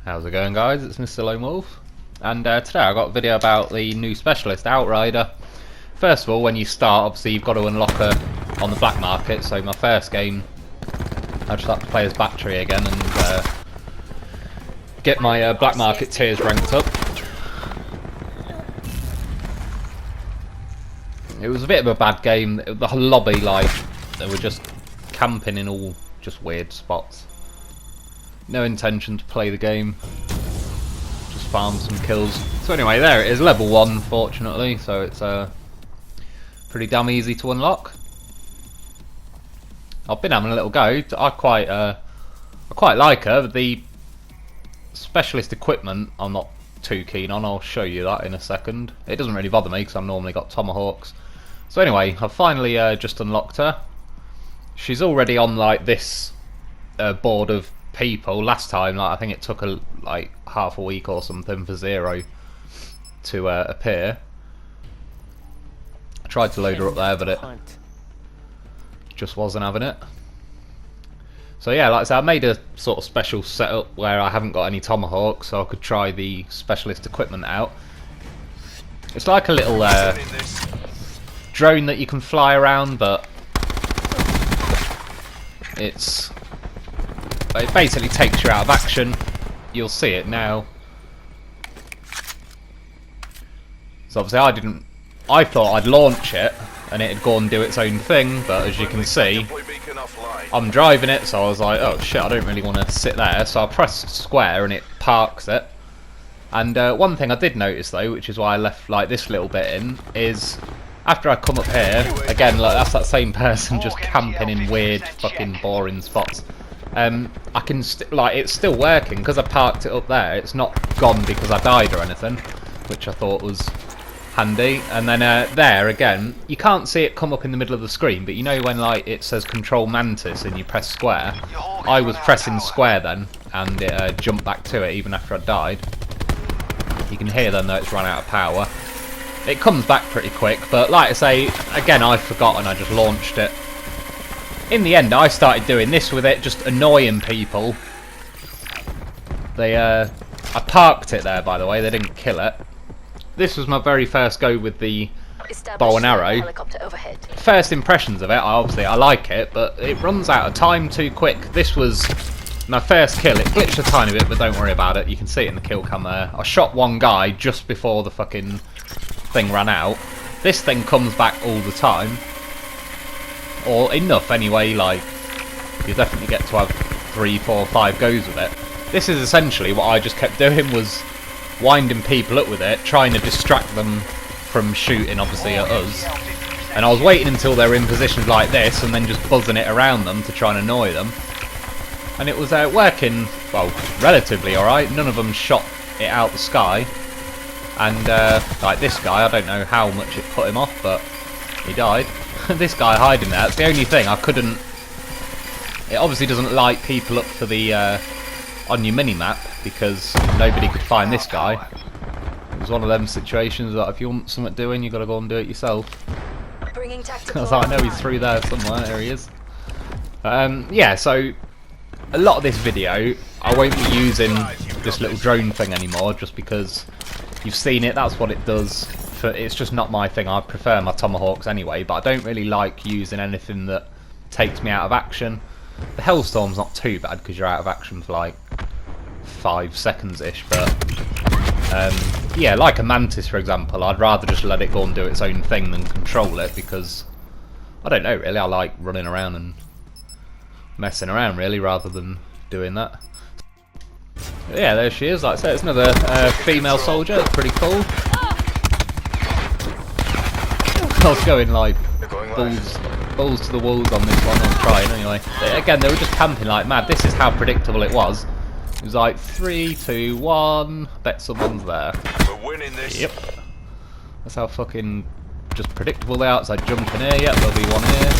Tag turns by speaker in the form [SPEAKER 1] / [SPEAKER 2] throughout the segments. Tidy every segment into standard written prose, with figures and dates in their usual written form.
[SPEAKER 1] How's it going, guys? It's Mr. Lone Wolf, and today I got a video about the new specialist, Outrider. First of all, when you start, obviously you've got to unlock her on the black market, so my first game I just had to play as battery again and get my black market tiers ranked up. It was a bit of a bad game. The whole lobby, like, they were just camping in all just weird spots. No intention to play the game, just farm some kills. So anyway, there it is, level 1 fortunately, so it's pretty damn easy to unlock. I've been having a little go. I quite like her. The specialist equipment I'm not too keen on. I'll show you that in a second. It doesn't really bother me because I've normally got tomahawks. So anyway, I've finally just unlocked her. She's already on like this board of people. Last time, like, I think it took like half a week or something for 0 to appear. I tried to load her up there, but it just wasn't having it. So yeah, like I said, I made a sort of special setup where I haven't got any tomahawks, so I could try the specialist equipment out. It's like a little drone that you can fly around, but it basically takes you out of action. You'll see it now. So obviously I thought I'd launch it and it'd go and do its own thing, but as you can see, I'm driving it, so I was like, oh shit, I don't really want to sit there, so I pressed square and it parks it. And one thing I did notice though, which is why I left like this little bit in, is after I come up here, again, like, that's that same person just camping in weird fucking boring spots. I can like, it's still working because I parked it up there. It's not gone because I died or anything, which I thought was handy. And then there again, you can't see it come up in the middle of the screen, but you know when like it says Control Mantis and you press square, I was pressing square then, and it jumped back to it even after I died. You can hear then that it's run out of power. It comes back pretty quick, but like I say, again, I've forgotten. I just launched it. In the end, I started doing this with it, just annoying people. I parked it there, by the way. They didn't kill it. This was my very first go with the bow and arrow. First impressions of it, I like it, but it runs out of time too quick. This was my first kill. It glitched a tiny bit, but don't worry about it. You can see it in the kill cam there. I shot one guy just before the fucking thing ran out. This thing comes back all the time. Or enough anyway, like, you definitely get to have 3, 4, 5 goes with it. This is essentially what I just kept doing, was winding people up with it, trying to distract them from shooting, obviously, at us. And I was waiting until they were in positions like this, and then just buzzing it around them to try and annoy them. And it was working, well, relatively alright. None of them shot it out the sky. And, like this guy, I don't know how much it put him off, but he died. This guy hiding there, that's the only thing I couldn't... It obviously doesn't light people up for the on your mini-map, because nobody could find this guy. It was one of them situations that if you want something doing, you've got to go and do it yourself. Because I know he's through there somewhere. There he is. Yeah, so a lot of this video, I won't be using this little drone thing anymore, just because you've seen it, that's what it does. It's just not my thing. I prefer my tomahawks anyway, but I don't really like using anything that takes me out of action. The Hellstorm's not too bad because you're out of action for like 5 seconds-ish, but yeah, like a Mantis for example, I'd rather just let it go and do its own thing than control it, because I don't know really, I like running around and messing around really rather than doing that. But yeah, there she is. Like I said, it's another female soldier. It's pretty cool. I was going like balls to the walls on this one. I was trying anyway. But again, they were just camping like mad. This is how predictable it was. It was like 3, 2, 1. I bet someone's there.
[SPEAKER 2] We're winning this.
[SPEAKER 1] Yep. That's how fucking just predictable they are. It's like jumping here. Yep, there'll be one here.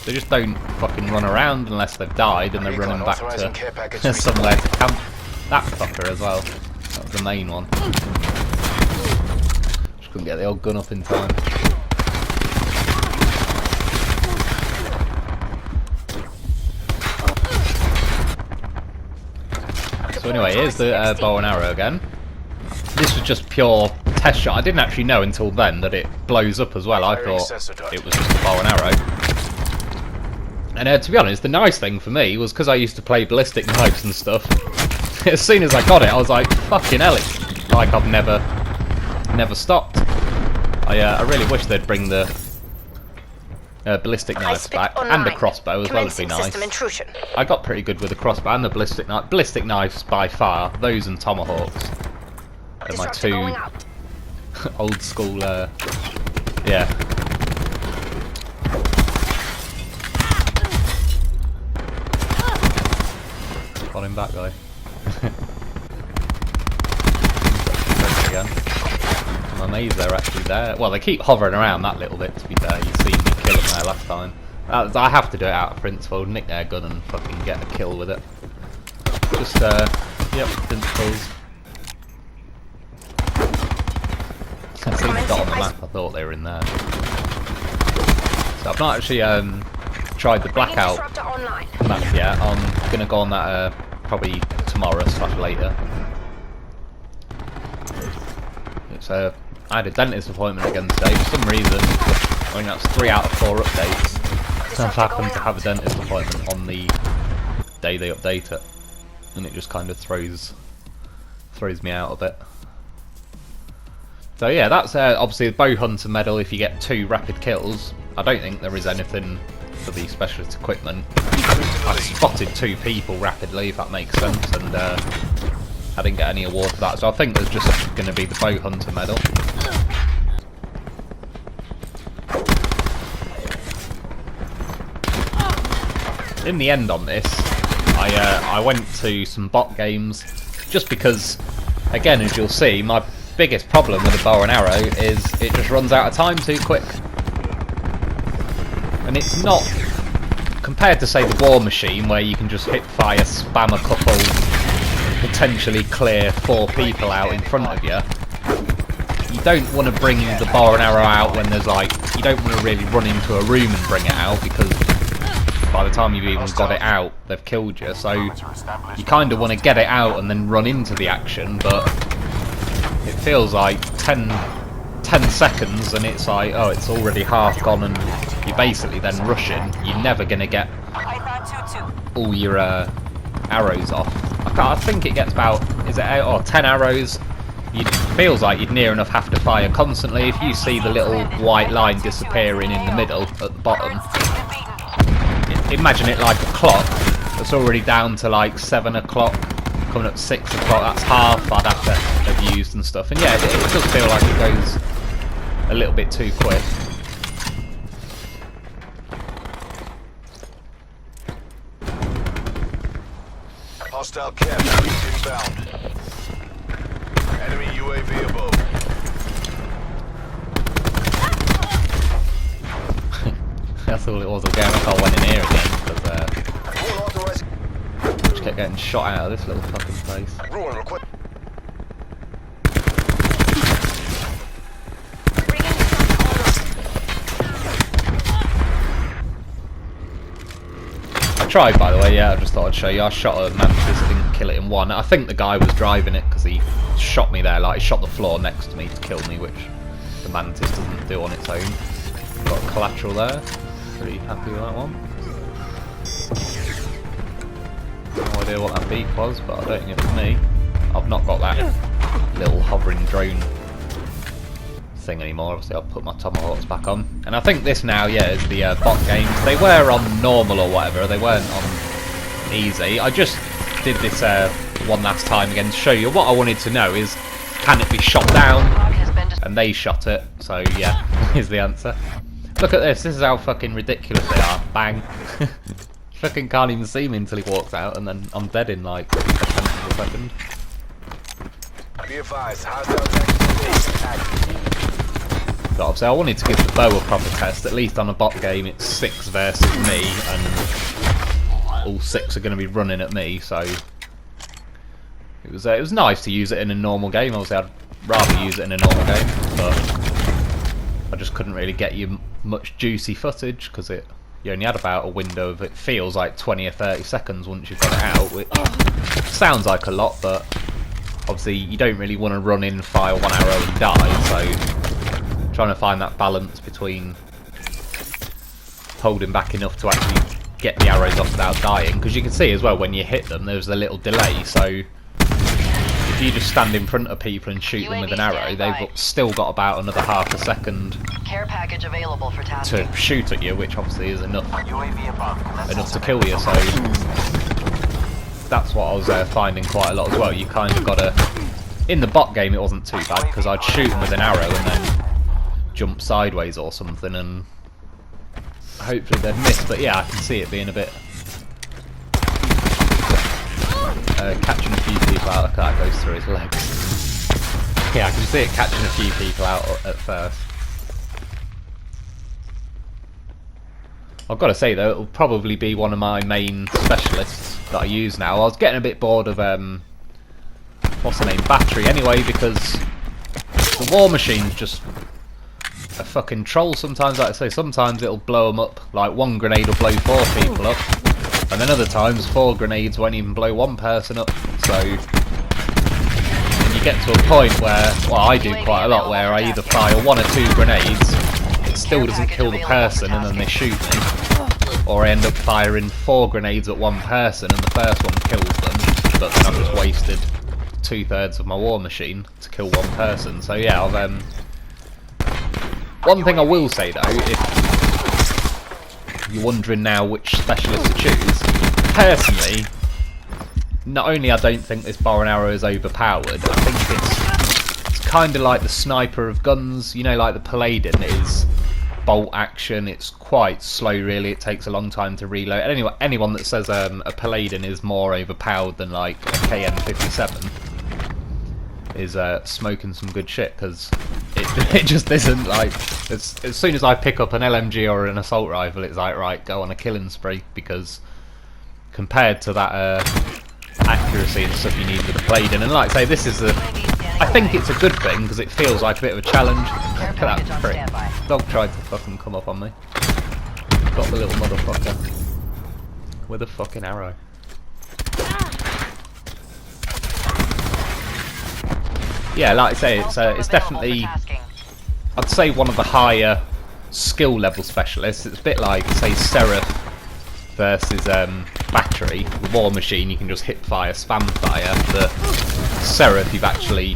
[SPEAKER 1] They just don't fucking run around unless they've died and they're running back to somewhere to camp. That fucker as well. That was the main one. Just couldn't get the old gun up in time. So anyway, here's the bow and arrow again. This was just pure test shot. I didn't actually know until then that it blows up as well. I thought it was just a bow and arrow. And to be honest, the nice thing for me was because I used to play ballistic knives and stuff. As soon as I got it, I was like, fucking hell, it's like I've never stopped. I really wish they'd bring the ballistic knives back, and the crossbow as well would be nice. I got pretty good with the crossbow and the ballistic knife. Ballistic knives by far, those and tomahawks are my two old school, yeah. Got him back, guy. Again. I'm amazed they're actually there. Well, they keep hovering around that little bit, to be fair. You seen me kill them there last time. I have to do it out of principle. Nick their gun and fucking get a kill with it. Just, yep, principles. I seen the dot on the map. I thought they were in there. So I've not actually tried the blackout map yet. I'm gonna go on that probably tomorrow / later. It's I had a dentist appointment again today for some reason. I mean that's 3 out of 4 updates. I've happened to have a dentist appointment on the day they update it, and it just kind of throws me out a bit. So yeah, that's obviously the bow hunter medal if you get 2 rapid kills. I don't think there is anything for the specialist equipment. I spotted 2 people rapidly, if that makes sense, and I didn't get any award for that. So I think there's just going to be the bow hunter medal. In the end on this, I went to some bot games just because, again, as you'll see, my biggest problem with a bow and arrow is it just runs out of time too quick. And it's not, compared to say the War Machine where you can just hit fire, spam a couple, potentially clear 4 people out in front of you. You don't want to bring the bow and arrow out when there's like, you don't want to really run into a room and bring it out because by the time you've even got it out, they've killed you. So you kind of want to get it out and then run into the action, but it feels like 10 seconds and it's like, oh, it's already half gone and you're basically then rushing. You're never going to get all your arrows off. I think it gets about, is it 8 or 10 arrows? It feels like you'd near enough have to fire constantly. If you see the little white line disappearing in the middle at the bottom, imagine it like a clock that's already down to like 7 o'clock, coming up 6 o'clock. That's half I'd have to have used and stuff. And yeah, it does feel like it goes a little bit too quick.
[SPEAKER 2] Hostile cap inbound. Enemy UAV above.
[SPEAKER 1] That's all it was again. I can't went in here again because just kept getting shot out of this little fucking place. I tried, by the way, yeah, I just thought I'd show you. I shot a mantis, didn't kill it in one. I think the guy was driving it because he shot me there, like he shot the floor next to me to kill me, which the mantis doesn't do on its own. Got a collateral there. Pretty happy with that one. No idea what that beep was, but I don't think it was me. I've not got that little hovering drone thing anymore. Obviously I'll put my tomahawks back on. And I think this now, yeah, is the bot games. They were on normal or whatever, they weren't on easy. I just did this one last time again to show you. What I wanted to know is, can it be shot down? And they shot it, so yeah, is the answer. Look at this is how fucking ridiculous they are. Bang. Fucking can't even see me until he walks out, and then I'm dead in like a tenth of a second.
[SPEAKER 2] Be advised,
[SPEAKER 1] But obviously I wanted to give the bow a proper test. At least on a bot game it's 6 versus me, and all 6 are going to be running at me, so it was nice to use it in a normal game. Obviously I'd rather use it in a normal game, but I just couldn't really get you much juicy footage because it you only had about a window of, it feels like 20 or 30 seconds once you've got it out, which sounds like a lot, but obviously you don't really want to run in, fire one arrow and die, so trying to find that balance between holding back enough to actually get the arrows off without dying, because you can see as well when you hit them there's a little delay, so if you just stand in front of people and shoot them with an arrow, they've still got about another half a second
[SPEAKER 3] care package available for tasking.
[SPEAKER 1] to shoot at you, which obviously is enough to kill you, so that's what I was finding quite a lot as well. You kind of got to, in the bot game it wasn't too bad, because I'd shoot them with an arrow and then jump sideways or something and hopefully they'd miss, but yeah, I can see it being a bit catching a few people out. Look, that goes through his legs. Yeah, I can see it catching a few people out at first. I've got to say though, it'll probably be one of my main specialists that I use now. I was getting a bit bored of what's the name, battery anyway, because the war machine's just a fucking troll sometimes. Like I say, sometimes it'll blow them up, like one grenade will blow 4 people up, and then other times 4 grenades won't even blow 1 person up. So you get to a point where, well, I do quite a lot, where I either fire 1 or 2 grenades, it still doesn't kill the person and then they shoot me, or I end up firing 4 grenades at 1 person and the first one kills them, but then I've just wasted 2/3 of my war machine to kill 1 person. So yeah, I've one thing I will say though, if you're wondering now which specialist to choose, personally, not only I don't think this bow and arrow is overpowered, I think it's kind of like the sniper of guns, you know, like the Paladin is bolt action, it's quite slow really, it takes a long time to reload. Anyway, anyone that says a Paladin is more overpowered than like a KN-57 is smoking some good shit, because it just isn't. Like, as soon as I pick up an LMG or an assault rifle, it's like, right, go on a killing spree, because compared to that accuracy and stuff you need with the Paladin, and like I say, this is I think it's a good thing, because it feels like a bit of a challenge. Look at that prick. Dog tried to fucking come up on me. Got the little motherfucker with a fucking arrow. Yeah, like I say, it's definitely, I'd say, one of the higher skill level specialists. It's a bit like, say, Seraph versus Battery. The War Machine, you can just hip fire, spam fire. The Seraph, you've actually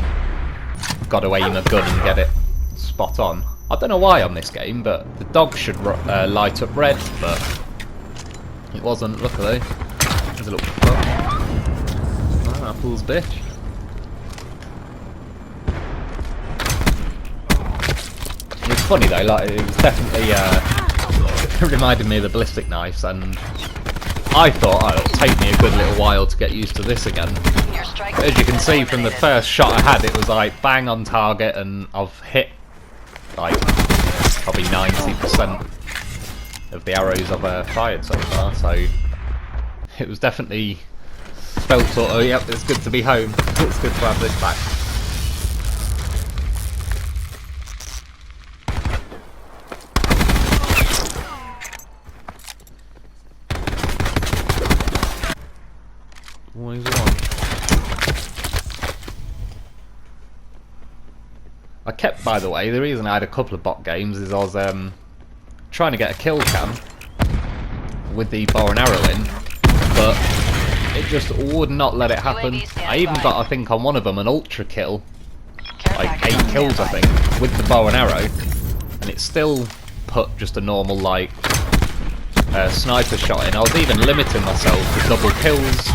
[SPEAKER 1] got to aim a gun and get it spot on. I don't know why on this game, but the dog should light up red, but it wasn't, luckily. There's a little fuck. Ah, fool's bitch. It's funny though, like, it was definitely it reminded me of the ballistic knives, and I thought, oh, it'll take me a good little while to get used to this again. As you can see from the first shot I had, it was like bang on target, and I've hit like probably 90% of the arrows I've fired so far, so it was definitely felt sort of, yep, it's good to be home, it's good to have this back. What is it on? I kept, by the way, the reason I had a couple of bot games is I was trying to get a kill cam with the bow and arrow in, but it just would not let it happen. I even got, I think, on one of them an ultra kill, like 8 kills I think, with the bow and arrow, and it still put just a normal like sniper shot in. I was even limiting myself to double kills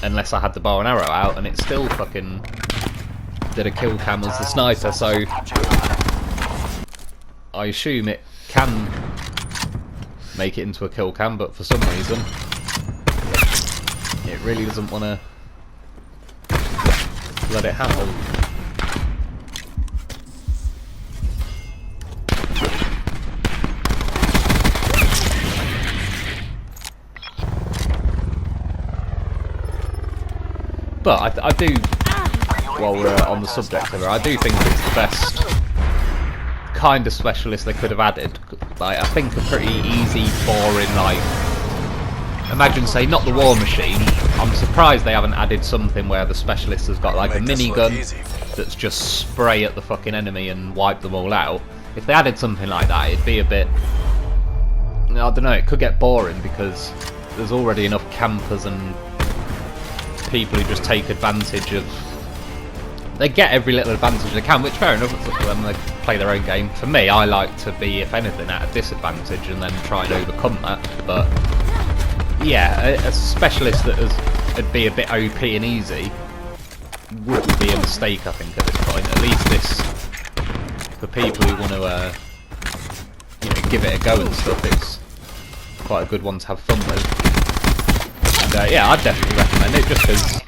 [SPEAKER 1] unless I had the bow and arrow out, and it still fucking did a kill cam as the sniper, so I assume it can make it into a kill cam, but for some reason it really doesn't want to let it happen. But I do, while we're on the subject of it, I do think it's the best kind of specialist they could have added. Like, I think a pretty easy, boring, like, imagine, say, not the war machine. I'm surprised they haven't added something where the specialist has got like a minigun that's just spray at the fucking enemy and wipe them all out. If they added something like that, it'd be a bit, I don't know, it could get boring because there's already enough campers and people who just take advantage of, they get every little advantage they can, which fair enough, it's up to them, they play their own game. For me, I like to be, if anything, at a disadvantage and then try and overcome that. But yeah, a specialist that would be a bit OP and easy wouldn't be a mistake, I think, at this point. At least this, for people who want to you know, give it a go and stuff, it's quite a good one to have fun with. And yeah, I'd definitely recommend it, just because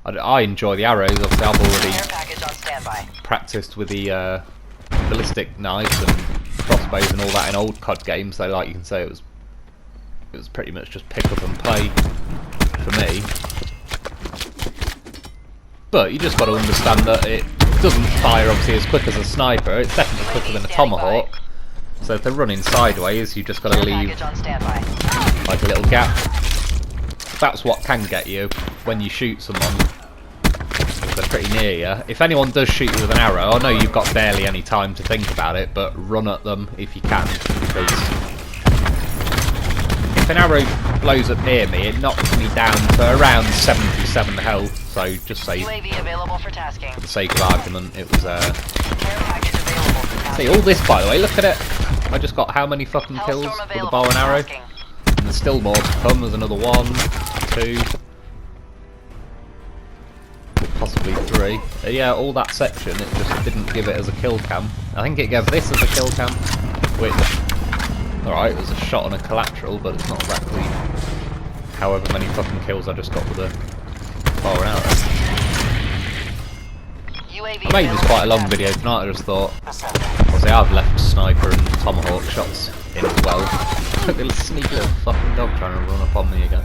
[SPEAKER 1] I enjoy the arrows. Obviously, I've already practiced with the ballistic knives and crossbows and all that in old COD games. So, like you can say, it was pretty much just pick up and play for me. But you just got to understand that it doesn't fire obviously as quick as a sniper. It's definitely quicker than a tomahawk. So if they're running sideways, you just got to leave like a little gap. That's what can get you when you shoot someone. If they're pretty near you. If anyone does shoot you with an arrow, I know you've got barely any time to think about it, but run at them if you can, because if an arrow blows up near me, it knocks me down to around 77 health. So just say,
[SPEAKER 3] UAV available for tasking.
[SPEAKER 1] for the sake of argument, it was see, all this, by the way, look at it. I just got how many fucking kills with a bow and arrow? And there's still more to come. There's another 1, 2, possibly 3. Yeah, all that section, it just didn't give it as a kill cam. I think it gave this as a kill cam, which, alright, it was a shot on a collateral, but it's not exactly however many fucking kills I just got with a bow and arrow. I made this quite a long video tonight. I just thought, obviously I've left sniper and tomahawk shots in as well. Look at this sneaky little fucking dog trying to run up on me again.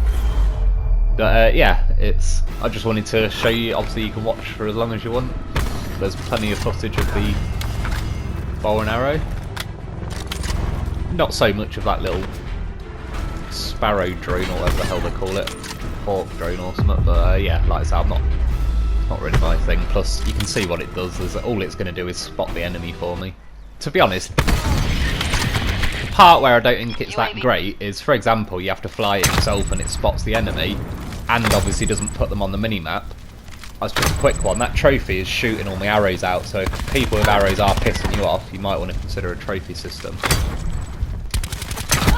[SPEAKER 1] But yeah, I just wanted to show you. Obviously you can watch for as long as you want. There's plenty of footage of the bow and arrow. Not so much of that little sparrow drone or whatever the hell they call it, hawk drone or something. But yeah, like I said, not really my thing. Plus, you can see what it does. All it's going to do is spot the enemy for me. To be honest, the part where I don't think it's that great is, for example, you have to fly it yourself and it spots the enemy, and obviously doesn't put them on the mini-map. That's just a quick one. That trophy is shooting all my arrows out, so if people with arrows are pissing you off, you might want to consider a trophy system.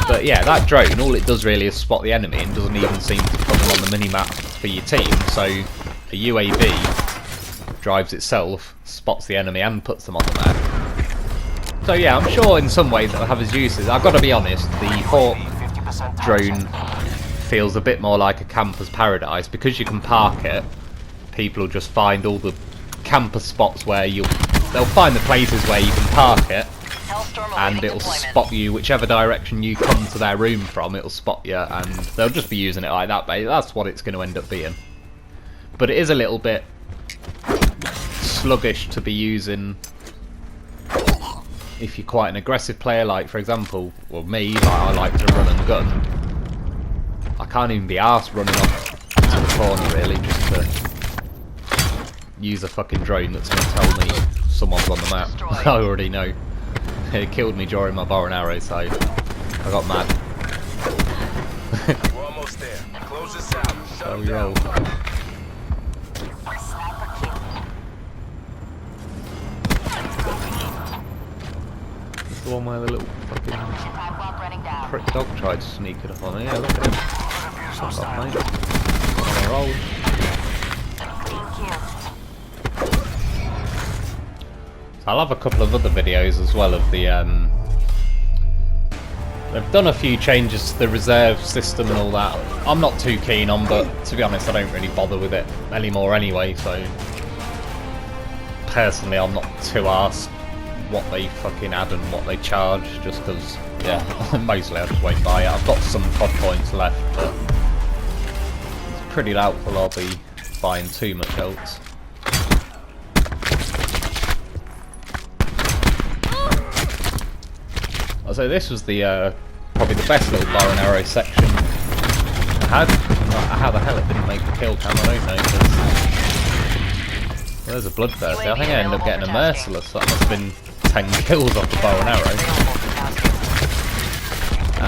[SPEAKER 1] But yeah, that drone, all it does really is spot the enemy and doesn't even seem to put them on the mini-map for your team, so a UAV drives itself, spots the enemy and puts them on the map. So yeah, I'm sure in some ways it'll have its uses. I've got to be honest, the Hawk drone feels a bit more like a camper's paradise. Because you can park it, people will just find all the camper spots where they'll find the places where you can park it, and it'll spot you whichever direction you come to their room from. It'll spot you, and they'll just be using it like that. But that's what it's going to end up being. But it is a little bit sluggish to be using if you're quite an aggressive player, like for example, well me, like I like to run and gun. I can't even be arsed running off to the corner really, just to use a fucking drone that's going to tell me someone's on the map. I already know. It killed me during my bow and arrow, so I got mad.
[SPEAKER 2] We're almost there. Close this out.
[SPEAKER 1] So yo. The one where the little fucking prick dog tried to sneak it up on me. Yeah, look at him. Suck off, mate. On a roll. So I'll have a couple of other videos as well of the they've done a few changes to the reserve system and all that. I'm not too keen on, but to be honest I don't really bother with it anymore anyway, so personally I'm not too arsed what they fucking add and what they charge, just because, yeah, mostly I just won't buy it. I've got some COD points left, but it's pretty doubtful I'll be buying too much else. So this was the probably the best little bow and arrow section I had. How the hell it didn't make the kill cam, I don't know. Well, there's a bloodthirsty. I think I ended up getting a merciless. That must have been 10 kills off the bow and arrow.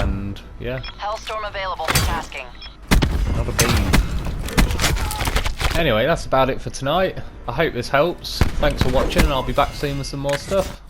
[SPEAKER 1] And yeah.
[SPEAKER 3] Hellstorm available for tasking.
[SPEAKER 1] Not a bean. Anyway, that's about it for tonight. I hope this helps. Thanks for watching, and I'll be back soon with some more stuff.